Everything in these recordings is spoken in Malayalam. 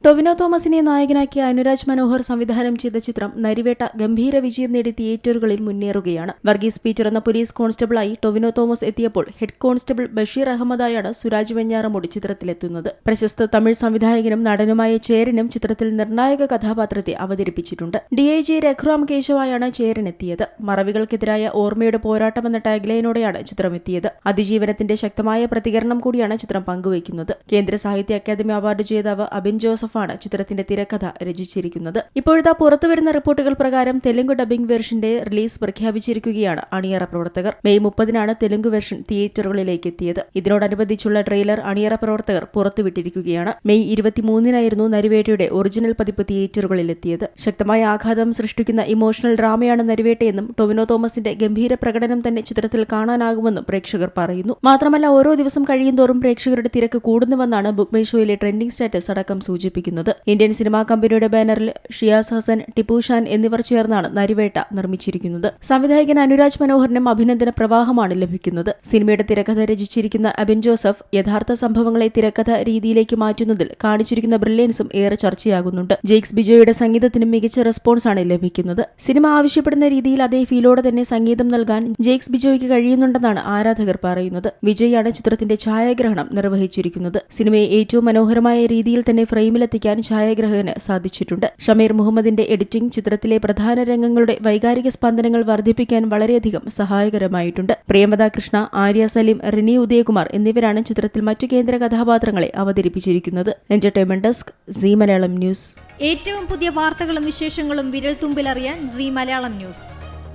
ടൊവിനോ തോമസിനെ നായകനാക്കിയ അനുരാജ് മനോഹർ സംവിധാനം ചെയ്ത ചിത്രം നരിവേട്ട ഗംഭീര വിജയം നേടി തിയേറ്ററുകളിൽ മുന്നേറുകയാണ്. വർഗീസ് പീറ്റർ എന്ന പോലീസ് കോൺസ്റ്റബിളായി ടൊവിനോ തോമസ് എത്തിയപ്പോൾ ഹെഡ് കോൺസ്റ്റബിൾ ബഷീർ അഹമ്മദായാണ് സുരാജ് വെഞ്ഞാറമൂട് ചിത്രത്തിലെത്തുന്നത്. പ്രശസ്ത തമിഴ് സംവിധായകനും നടനുമായ ചേരനും ചിത്രത്തിൽ നിർണായക കഥാപാത്രത്തെ അവതരിപ്പിച്ചിട്ടുണ്ട്. DIG രഘുറാം കേശവായാണ് ചേരനെത്തിയത്. മറവികൾക്കെതിരായ ഓർമ്മയുടെ പോരാട്ടമെന്ന ടാഗ്ലൈനോടെയാണ് ചിത്രം എത്തിയത്. അതിജീവനത്തിന്റെ ശക്തമായ പ്രതികരണം കൂടിയാണ് ചിത്രം പങ്കുവയ്ക്കുന്നത്. കേന്ദ്ര സാഹിത്യ അക്കാദമി അവാർഡ് ജേതാവ് അബിൻ ജോസഫാണ് ചിത്രത്തിന്റെ തിരക്കഥ രചിച്ചിരിക്കുന്നത്. ഇപ്പോഴത്തെ പുറത്തുവരുന്ന റിപ്പോർട്ടുകൾ പ്രകാരം തെലുങ്ക് ഡബിംഗ് വെർഷന്റെ റിലീസ് പ്രഖ്യാപിച്ചിരിക്കുകയാണ് അണിയറ പ്രവർത്തകർ. മെയ് 30-നാണ് തെലുങ്ക് വെർഷൻ തിയേറ്ററുകളിലേക്ക് എത്തിയത്. ഇതിനോടനുബന്ധിച്ചുള്ള ട്രെയിലർ അണിയറ പ്രവർത്തകർ പുറത്തുവിട്ടിരിക്കുകയാണ്. മെയ് 23-നായിരുന്നു നരിവേട്ടയുടെ ഒറിജിനൽ പതിപ്പ് തിയേറ്ററുകളിലെത്തിയത്. ശക്തമായ ആഘാതം സൃഷ്ടിക്കുന്ന ഇമോഷണൽ ഡ്രാമയാണ് നരിവേട്ടയെന്നും ടൊവിനോ തോമസിന്റെ ഗംഭീര പ്രകടനം തന്നെ ചിത്രത്തിൽ കാണാനാകുമെന്നും പ്രേക്ഷകർ പറയുന്നു. മാത്രമല്ല, ഓരോ ദിവസം കഴിയുന്തോറും പ്രേക്ഷകരുടെ തിരക്ക് കൂടുന്നുവെന്നാണ് ബുക്ക് മൈ ഷോയിലെ ട്രെൻഡിംഗ് സ്റ്റാറ്റസ് അടക്കം സൂചിപ്പിക്കുന്നത്. ഇന്ത്യൻ സിനിമാ കമ്പനിയുടെ ബാനറിൽ ഷിയാസ് ഹസൻ, ടിപ്പു ഷാൻ എന്നിവർ ചേർന്നാണ് നരിവേട്ട നിർമ്മിച്ചിരിക്കുന്നത്. സംവിധായകൻ അനുരാജ് മനോഹറിനും അഭിനന്ദന പ്രവാഹമാണ് ലഭിക്കുന്നത്. സിനിമയുടെ തിരക്കഥ രചിച്ചിരിക്കുന്ന അബിൻ ജോസഫ് യഥാർത്ഥ സംഭവങ്ങളെ തിരക്കഥ രീതിയിലേക്ക് മാറ്റുന്നതിൽ കാണിച്ചിരിക്കുന്ന ബ്രില്യൻസും ഏറെ ചർച്ചയാകുന്നുണ്ട്. ജെയ്ക്സ് ബിജോയുടെ സംഗീതത്തിനും മികച്ച റെസ്പോൺസാണ് ലഭിക്കുന്നത്. സിനിമ ആവശ്യപ്പെടുന്ന രീതിയിൽ അതേ ഫീലോടെ തന്നെ സംഗീതം നൽകാൻ ജെയ്ക്സ് ബിജോയ്ക്ക് കഴിയുന്നുണ്ടെന്നാണ് ആരാധകർ പറയുന്നത്. വിജയാണ് ചിത്രത്തിന്റെ ഛായാഗ്രഹണം നിർവഹിച്ചിരിക്കുന്നത്. സിനിമയെ ഏറ്റവും മനോഹരമായ രീതിയിൽ തന്നെ ഫ്രെയിമിലെത്തിക്കാൻ ഛായാഗ്രഹകന് സാധിച്ചിട്ടുണ്ട്. ഷമീർ മുഹമ്മദിന്റെ എഡിറ്റിംഗ് ചിത്രത്തിലെ പ്രധാന രംഗങ്ങളുടെ വൈകാരിക സ്പന്ദനങ്ങൾ വർദ്ധിപ്പിക്കാൻ വളരെയധികം സഹായകരമായിട്ടുണ്ട്. പ്രിയമദ കൃഷ്ണ, ആര്യ സലീം, റിനി ഉദയകുമാർ എന്നിവരാണ് ചിത്രത്തിൽ മറ്റു കേന്ദ്ര കഥാപാത്രങ്ങളെ അവതരിപ്പിച്ചിരിക്കുന്നത്. Entertainment desk, Zee Malayalam news. ഏറ്റവും പുതിയ വാർത്തകളും വിശേഷങ്ങളും വിരൽ തുമ്പിലറിയാൻ സീ മലയാളം ന്യൂസ്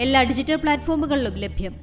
എല്ലാ ഡിജിറ്റൽ പ്ലാറ്റ്ഫോമുകളിലും ലഭ്യം.